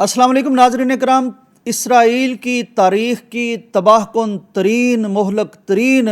अस्सलाम वालेकुम नाज़रीन कराम। इसराइल की तारीख़ की तबाह कुन तरीन मुहलक तरीन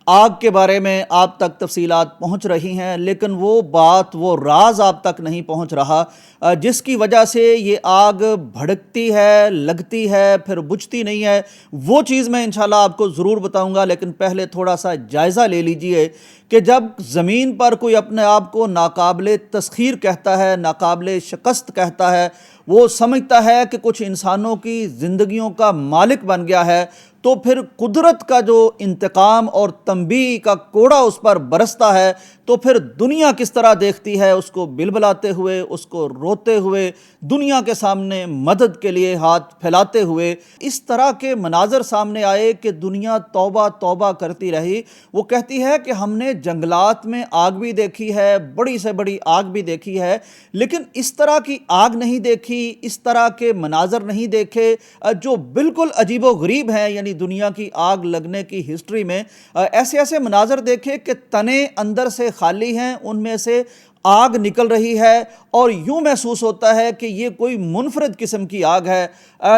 आग के बारे में आप तक तफसीलात पहुँच रही हैं, लेकिन वो बात वो राज आप तक नहीं पहुँच रहा जिसकी वजह से ये आग भड़कती है, लगती है, फिर बुझती नहीं है। वो चीज़ मैं इंशाल्लाह आपको ज़रूर बताऊंगा, लेकिन पहले थोड़ा सा जायज़ा ले लीजिए कि जब ज़मीन पर कोई अपने आप को नाकाबिले तस्खीर कहता है, नाकाबिले शिकस्त कहता है, वो समझता है कि कुछ इंसानों की ज़िंदगियों का मालिक बन गया है, तो फिर कुदरत का जो इंतकाम और तंबीह का कोड़ा उस पर बरसता है, तो फिर दुनिया किस तरह देखती है उसको बिलबलाते हुए, उसको रोते हुए, दुनिया के सामने मदद के लिए हाथ फैलाते हुए। इस तरह के मनाजर सामने आए कि दुनिया तौबा तौबा करती रही। वो कहती है कि हमने जंगलात में आग भी देखी है, बड़ी से बड़ी आग भी देखी है, लेकिन इस तरह की आग नहीं देखी, इस तरह के मनाजर नहीं देखे जो बिल्कुल अजीबो गरीब हैं। यानी दुनिया की आग लगने की हिस्ट्री में ऐसे ऐसे मनाजर देखे कि तने अंदर से खाली हैं, उनमें से आग निकल रही है और यूं महसूस होता है कि ये कोई मुनफरद किस्म की आग है।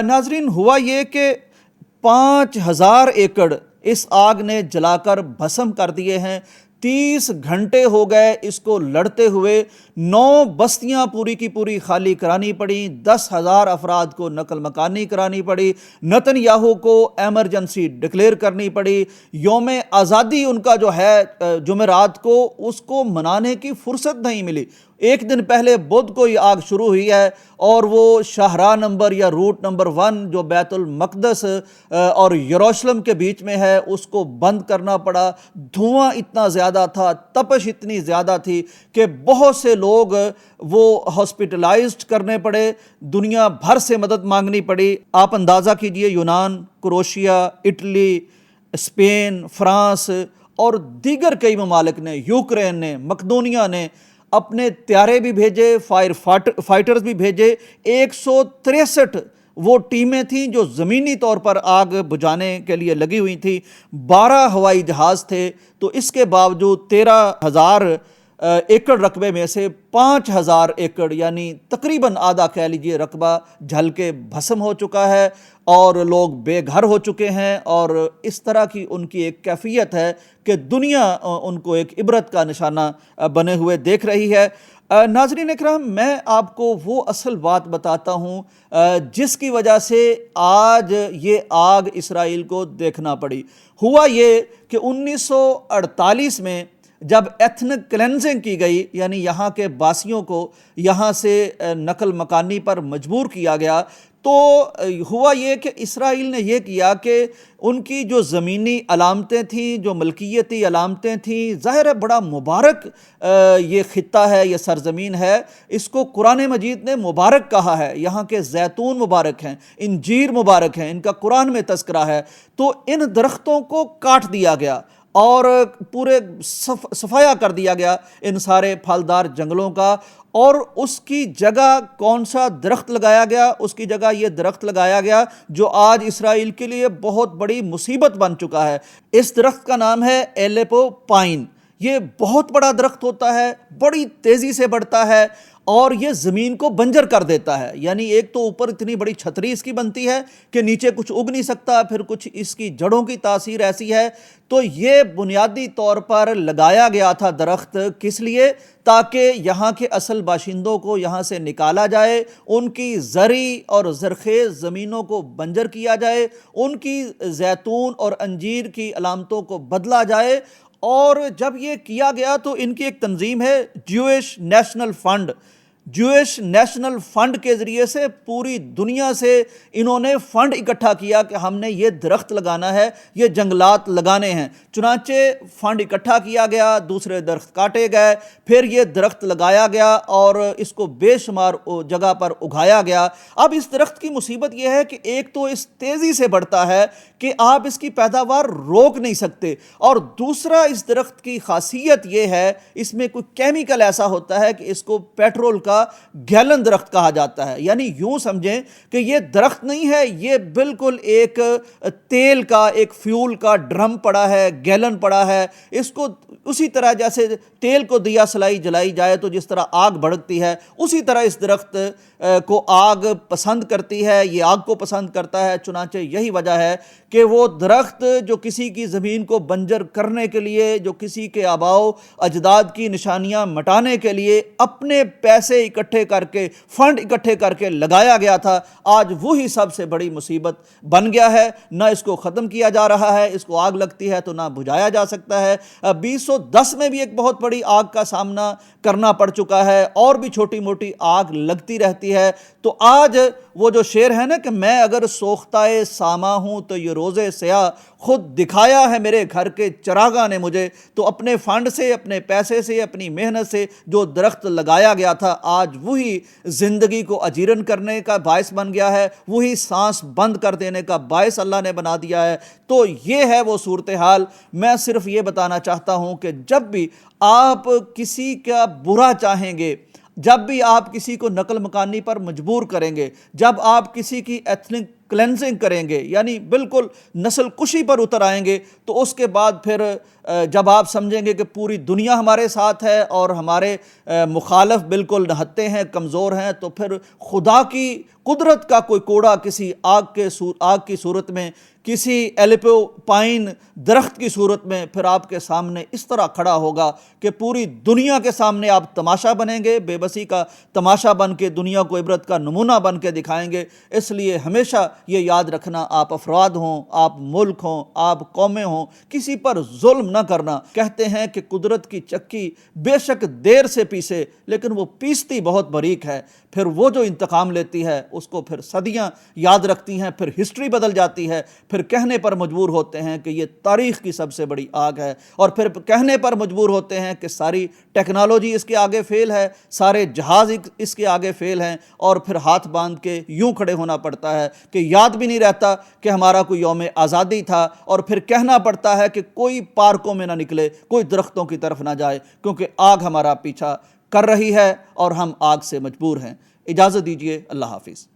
नाजरीन, हुआ ये कि 5,000 एकड़ इस आग ने जलाकर भस्म कर दिए हैं। 30 घंटे हो गए इसको लड़ते हुए। 9 बस्तियां पूरी की पूरी खाली करानी पड़ी, 10,000 अफराद को नकल मकानी करानी पड़ी, नेतन्याहू को एमरजेंसी डिक्लेयर करनी पड़ी। यौम आज़ादी उनका जो है जुमेरात को, उसको मनाने की फुर्सत नहीं मिली। एक दिन पहले बुध को ये आग शुरू हुई है और वो शाहराह नंबर या रूट नंबर 1 जो बैतुल मक़दस और यरूशलेम के बीच में है, उसको बंद करना पड़ा। धुआं इतना ज़्यादा था, तपश इतनी ज़्यादा थी कि बहुत से लोग वो हॉस्पिटलाइज्ड करने पड़े, दुनिया भर से मदद मांगनी पड़ी। आप अंदाज़ा कीजिए, यूनान, क्रोशिया, इटली, स्पेन, फ्रांस और दीगर कई ममालिक ने, यूक्रेन ने, मकदोनिया ने अपने त्यारे भी भेजे, फाइटर्स भी भेजे। 163 वो टीमें थीं जो ज़मीनी तौर पर आग बुझाने के लिए लगी हुई थी। 12 हवाई जहाज़ थे। तो इसके बावजूद 13,000 एकड़ रकबे में से 5,000 एकड़ यानी तकरीबन आधा कह लीजिए रकबा जल के भस्म हो चुका है और लोग बेघर हो चुके हैं। और इस तरह की उनकी एक कैफियत है कि दुनिया उनको एक इबरत का निशाना बने हुए देख रही है। नाज़रीन इकराम, मैं आपको वो असल बात बताता हूँ जिसकी वजह से आज ये आग इसराइल को देखना पड़ी। हुआ ये कि 1948 में जब एथनिक क्लेंजिंग की गई, यानी यहाँ के बासियों को यहाँ से नकल मकानी पर मजबूर किया गया, तो हुआ ये कि इसराइल ने यह किया कि उनकी जो ज़मीनी अलामतें थीं, जो मलकियती अलामतें थीं, ज़ाहिर है बड़ा मुबारक ये ख़ित्ता है, ये सरज़मीन है, इसको कुरान मजीद ने मुबारक कहा है। यहाँ के जैतून मुबारक हैं, इंजीर मुबारक हैं, इनका कुरान में तज़किरा है। तो इन दरख्तों को काट दिया गया और पूरे सफाया कर दिया गया इन सारे फलदार जंगलों का। और उसकी जगह कौन सा दरख्त लगाया गया? उसकी जगह ये दरख्त लगाया गया जो आज इसराइल के लिए बहुत बड़ी मुसीबत बन चुका है। इस दरख्त का नाम है एलेपो पाइन। ये बहुत बड़ा दरख्त होता है, बड़ी तेज़ी से बढ़ता है और ये ज़मीन को बंजर कर देता है। यानी एक तो ऊपर इतनी बड़ी छतरी इसकी बनती है कि नीचे कुछ उग नहीं सकता, फिर कुछ इसकी जड़ों की तासीर ऐसी है। तो ये बुनियादी तौर पर लगाया गया था दरख्त, किस लिए? ताकि यहाँ के असल बाशिंदों को यहाँ से निकाला जाए, उनकी ज़री और ज़रखेज़ ज़मीनों को बंजर किया जाए, उनकी जैतून और अंजीर की अलामतों को बदला जाए। और जब ये किया गया तो इनकी एक तंजीम है Jewish national fund. Jewish national fund के ज़रिए से पूरी दुनिया से इन्होंने फ़ंड इकट्ठा किया कि हमने ये दरख्त लगाना है, ये जंगलात लगाने हैं। चुनांचे फ़ंड इकट्ठा किया गया, दूसरे दरख्त काटे गए, फिर ये दरख्त लगाया गया और इसको बेशुमार जगह पर उगाया गया। अब इस दरख्त की मुसीबत यह है कि एक तो इस तेज़ी से बढ़ता है कि आप इसकी पैदावार रोक नहीं सकते, और दूसरा इस दरख्त की खासियत यह है, इसमें कोई केमिकल ऐसा होता है कि इसको पेट्रोल का गैलन दरख्त कहा जाता है। यानी यूं समझें कि ये दरख्त नहीं है, ये बिल्कुल एक तेल का, एक फ्यूल का ड्रम पड़ा है, गैलन पड़ा है। इसको उसी तरह जैसे तेल को दिया सलाई जलाई जाए तो जिस तरह आग भड़कती है, उसी तरह इस दरख्त کو آگ پسند کرتی ہے، یہ آگ کو پسند کرتا ہے، چنانچہ یہی وجہ ہے کہ وہ درخت جو کسی کی زمین کو بنجر کرنے کے لیے، جو کسی کے آباء و اجداد کی نشانیاں مٹانے کے لیے اپنے پیسے اکٹھے کر کے، فنڈ اکٹھے کر کے لگایا گیا تھا، آج وہی سب سے بڑی مصیبت بن گیا ہے۔ نہ اس کو ختم کیا جا رہا ہے، اس کو آگ لگتی ہے تو نہ بجھایا جا سکتا ہے۔ 2010 میں بھی ایک بہت بڑی آگ کا سامنا کرنا پڑ چکا ہے، اور بھی چھوٹی موٹی آگ لگتی رہتی ہے۔ تو آج وہ جو شعر ہے نا کہ میں اگر سوختہ ساما ہوں تو یہ روز سیاہ خود دکھایا ہے میرے گھر کے چراغاں نے مجھے، تو اپنے فنڈ سے، اپنے پیسے سے، اپنی محنت سے جو درخت لگایا گیا تھا، آج وہی زندگی کو اجیرن کرنے کا باعث بن گیا ہے، وہی سانس بند کر دینے کا باعث اللہ نے بنا دیا ہے۔ تو یہ ہے وہ صورتحال۔ میں صرف یہ بتانا چاہتا ہوں کہ جب بھی آپ کسی کا برا چاہیں گے، جب بھی آپ کسی کو نقل مکانی پر مجبور کریں گے، جب آپ کسی کی ایتھنک کلینزنگ کریں گے، یعنی بالکل نسل کشی پر اتر آئیں گے، تو اس کے بعد پھر جب آپ سمجھیں گے کہ پوری دنیا ہمارے ساتھ ہے اور ہمارے مخالف بالکل نہتے ہیں، کمزور ہیں، تو پھر خدا کی قدرت کا کوئی کوڑا کسی آگ کی صورت میں، کسی ایلیپو پائن درخت کی صورت میں پھر آپ کے سامنے اس طرح کھڑا ہوگا کہ پوری دنیا کے سامنے آپ تماشا بنیں گے، بے بسی کا تماشا بن کے دنیا کو عبرت کا نمونہ بن کے دکھائیں گے۔ اس لیے ہمیشہ یہ یاد رکھنا، آپ افراد ہوں، آپ ملک ہوں، آپ قومیں ہوں، کسی پر ظلم نہ کرنا۔ کہتے ہیں کہ قدرت کی چکی بے شک دیر سے پیسے، لیکن وہ پیستی بہت باریک ہے، پھر وہ جو انتقام لیتی ہے اس کو پھر صدیاں یاد رکھتی ہیں، پھر ہسٹری بدل جاتی ہے، پھر کہنے پر مجبور ہوتے ہیں کہ یہ تاریخ کی سب سے بڑی آگ ہے، اور پھر کہنے پر مجبور ہوتے ہیں کہ ساری ٹیکنالوجی اس کے آگے فیل ہے، سارے جہاز اس کے آگے فیل ہیں، اور پھر ہاتھ باندھ کے یوں کھڑے ہونا پڑتا ہے کہ یاد بھی نہیں رہتا کہ ہمارا کوئی یوم آزادی تھا، اور پھر کہنا پڑتا ہے کہ کوئی پارکوں میں نہ نکلے، کوئی درختوں کی طرف نہ جائے، کیونکہ آگ ہمارا پیچھا کر رہی ہے اور ہم آگ سے مجبور ہیں۔ اجازت دیجیے، اللہ حافظ۔